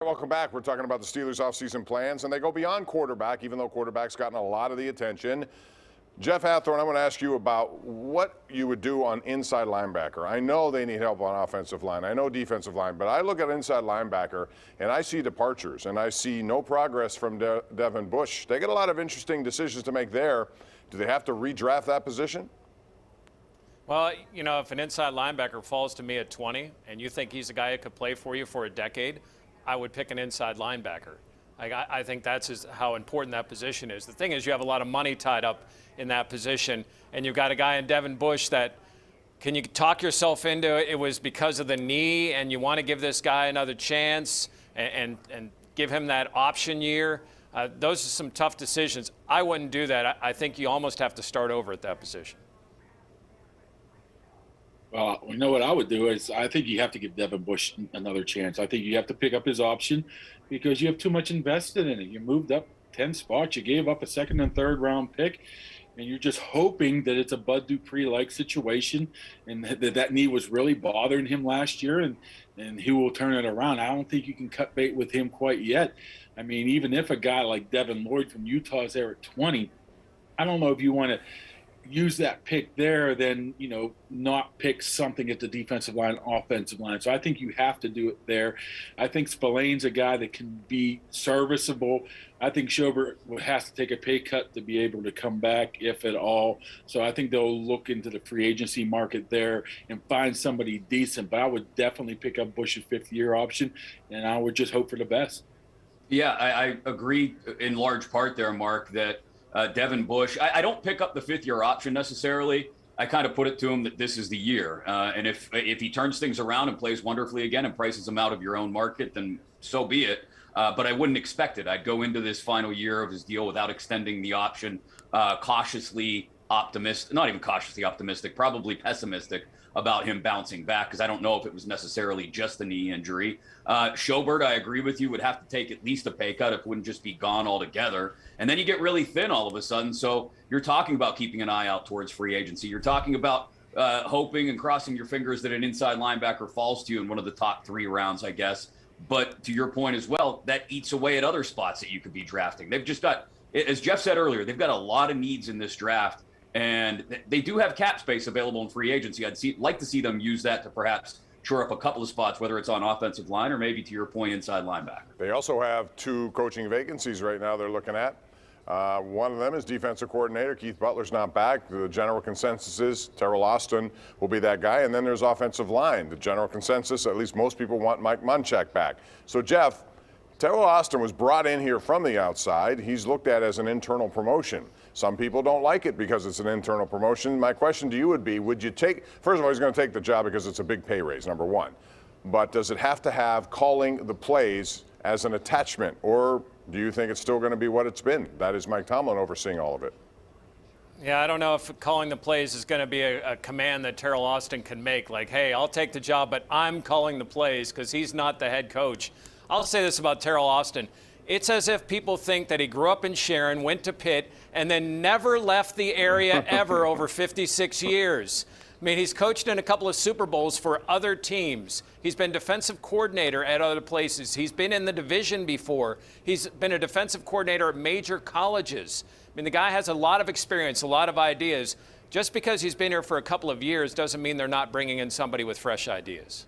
Welcome back. We're talking about the Steelers' offseason plans, and they go beyond quarterback, even though quarterback's gotten a lot of the attention. Jeff Hathhorn, I want to ask you about what you would do on inside linebacker. I know they need help on offensive line. I know defensive line, but I look at inside linebacker, and I see departures, and I see no progress from Devin Bush. They get a lot of interesting decisions to make there. Do they have to redraft that position? Well, you know, if an inside linebacker falls to me at 20 and you think he's a guy who could play for you for a decade, I would pick an inside linebacker. I think that's how important that position is. The thing is, you have a lot of money tied up in that position, and you've got a guy in Devin Bush that, can you talk yourself into it was because of the knee and you want to give this guy another chance and give him that option year? Those are some tough decisions. I wouldn't do that. I think you almost have to start over at that position. Well, you know what I would do is I think you have to give Devin Bush another chance. I think you have to pick up his option because you have too much invested in it. You moved up 10 spots. You gave up a second and third round pick, and you're just hoping that it's a Bud Dupree-like situation and that knee was really bothering him last year and he will turn it around. I don't think you can cut bait with him quite yet. I mean, even if a guy like Devin Lloyd from Utah is there at 20, I don't know if you want to use that pick there, then, you know, not pick something at the defensive line, offensive line. So I think you have to do it there. I think Spillane's a guy that can be serviceable. I think Schobert has to take a pay cut to be able to come back, if at all. So I think they'll look into the free agency market there and find somebody decent. But I would definitely pick up Bush's fifth-year option, and I would just hope for the best. Yeah, I agree in large part there, Mark, that Devin Bush, I don't pick up the fifth-year option necessarily. I kind of put it to him that this is the year. And if he turns things around and plays wonderfully again and prices them out of your own market, then so be it. But I wouldn't expect it. I'd go into this final year of his deal without extending the option, cautiously optimistic, not even cautiously optimistic, probably pessimistic about him bouncing back, because I don't know if it was necessarily just a knee injury. Schobert, I agree with you, would have to take at least a pay cut if it wouldn't just be gone altogether. And then you get really thin all of a sudden. So you're talking about keeping an eye out towards free agency. You're talking about hoping and crossing your fingers that an inside linebacker falls to you in one of the top 3 rounds, I guess. But to your point as well, that eats away at other spots that you could be drafting. They've just got, as Jeff said earlier, they've got a lot of needs in this draft. And they do have cap space available in free agency. I'd like to see them use that to perhaps shore up a couple of spots, whether it's on offensive line or maybe, to your point, inside linebacker. They also have 2 coaching vacancies right now they're looking at. One of them is defensive coordinator. Keith Butler's not back. The general consensus is Terrell Austin will be that guy. And then there's offensive line. The general consensus, at least most people, want Mike Munchak back. So, Jeff, Terrell Austin was brought in here from the outside. He's looked at as an internal promotion. Some people don't like it because it's an internal promotion. My question to you would be, would you take, first of all, he's going to take the job because it's a big pay raise, number one. But does it have to have calling the plays as an attachment, or do you think it's still going to be what it's been? That is Mike Tomlin overseeing all of it. Yeah, I don't know if calling the plays is going to be a command that Terrell Austin can make. Like, hey, I'll take the job, but I'm calling the plays, because he's not the head coach. I'll say this about Terrell Austin. It's as if people think that he grew up in Sharon, went to Pitt, and then never left the area ever over 56 years. I mean, he's coached in a couple of Super Bowls for other teams. He's been defensive coordinator at other places. He's been in the division before. He's been a defensive coordinator at major colleges. I mean, the guy has a lot of experience, a lot of ideas. Just because he's been here for a couple of years doesn't mean they're not bringing in somebody with fresh ideas.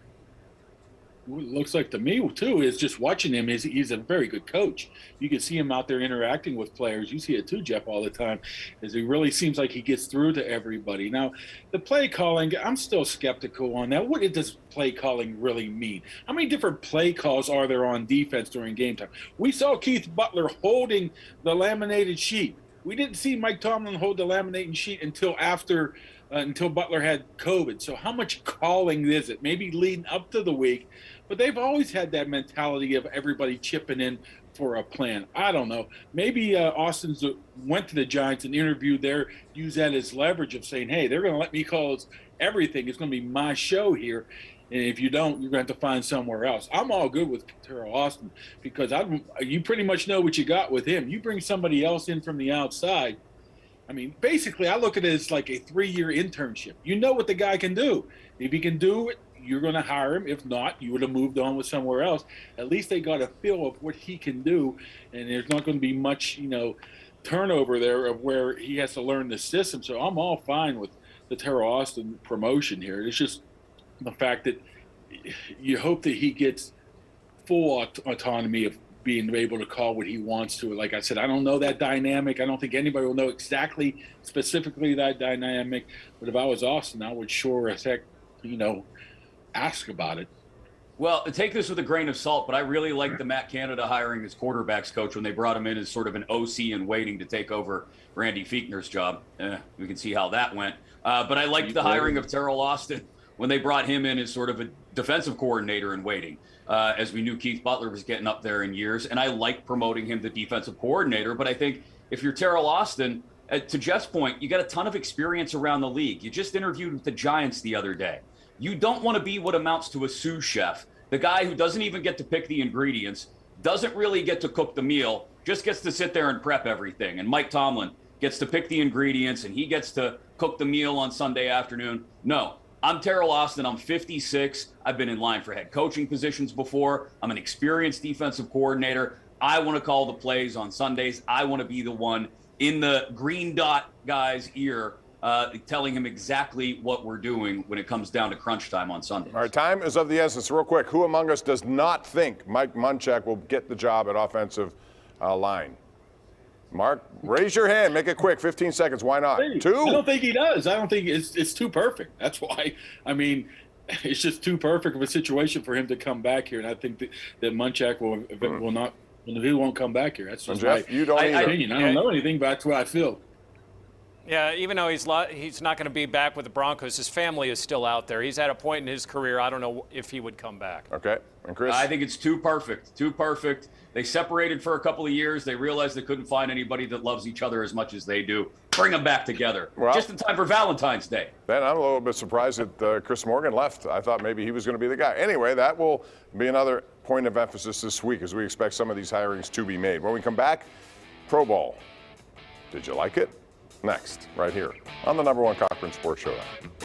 What it looks like to me, too, is just watching him, he's a very good coach. You can see him out there interacting with players. You see it, too, Jeff, all the time, as he really seems like he gets through to everybody. Now, the play calling, I'm still skeptical on that. What does play calling really mean? How many different play calls are there on defense during game time? We saw Keith Butler holding the laminated sheet. We didn't see Mike Tomlin hold the laminated sheet until after until Butler had COVID. So how much calling is it? Maybe leading up to the week, but they've always had that mentality of everybody chipping in for a plan. I don't know. Maybe Austin's went to the Giants and interviewed there, use that as leverage of saying, hey, they're going to let me call everything. It's going to be my show here. And if you don't, you're going to have to find somewhere else. I'm all good with Terrell Austin because you pretty much know what you got with him. You bring somebody else in from the outside. I mean, basically, I look at it as like a 3-year internship. You know what the guy can do. If he can do it, you're going to hire him. If not, you would have moved on with somewhere else. At least they got a feel of what he can do, and there's not going to be much, turnover there of where he has to learn the system. So I'm all fine with the Terrell Austin promotion here. It's just the fact that you hope that he gets full autonomy of being able to call what he wants to. Like I said, I don't know that dynamic. I don't think anybody will know exactly, specifically that dynamic. But if I was Austin, I would sure as heck, ask about it. Well, take this with a grain of salt, but I really like the Matt Canada hiring as quarterbacks coach when they brought him in as sort of an OC in waiting to take over Randy Fichtner's job. We can see how that went. But I liked the hiring of Terrell Austin when they brought him in as sort of a defensive coordinator in waiting, as we knew Keith Butler was getting up there in years. And I like promoting him to defensive coordinator. But I think if you're Terrell Austin, to Jeff's point, you got a ton of experience around the league. You just interviewed with the Giants the other day. You don't want to be what amounts to a sous chef, the guy who doesn't even get to pick the ingredients, doesn't really get to cook the meal, just gets to sit there and prep everything. And Mike Tomlin gets to pick the ingredients and he gets to cook the meal on Sunday afternoon. No, I'm Terrell Austin. I'm 56. I've been in line for head coaching positions before. I'm an experienced defensive coordinator. I want to call the plays on Sundays. I want to be the one in the green dot guy's ear telling him exactly what we're doing when it comes down to crunch time on Sundays. All right, time is of the essence. Real quick, who among us does not think Mike Munchak will get the job at offensive line? Mark, raise your hand. Make it quick. 15 seconds. Why not? Hey, Two? I don't think he does. I don't think it's too perfect. That's why. I mean, it's just too perfect of a situation for him to come back here. And I think that Munchak will not. He won't come back here. That's just Jeff, you don't either. opinion. I don't know anything, but that's what I feel. Yeah, even though he's not going to be back with the Broncos, his family is still out there. He's at a point in his career, I don't know if he would come back. Okay. And Chris? I think it's too perfect. Too perfect. They separated for a couple of years. They realized they couldn't find anybody that loves each other as much as they do. Bring them back together. Well, just in time for Valentine's Day. Ben, I'm a little bit surprised that Chris Morgan left. I thought maybe he was going to be the guy. Anyway, that will be another point of emphasis this week as we expect some of these hirings to be made. When we come back, Pro Bowl. Did you like it? Next, right here on the #1 Cochran Sports Showdown.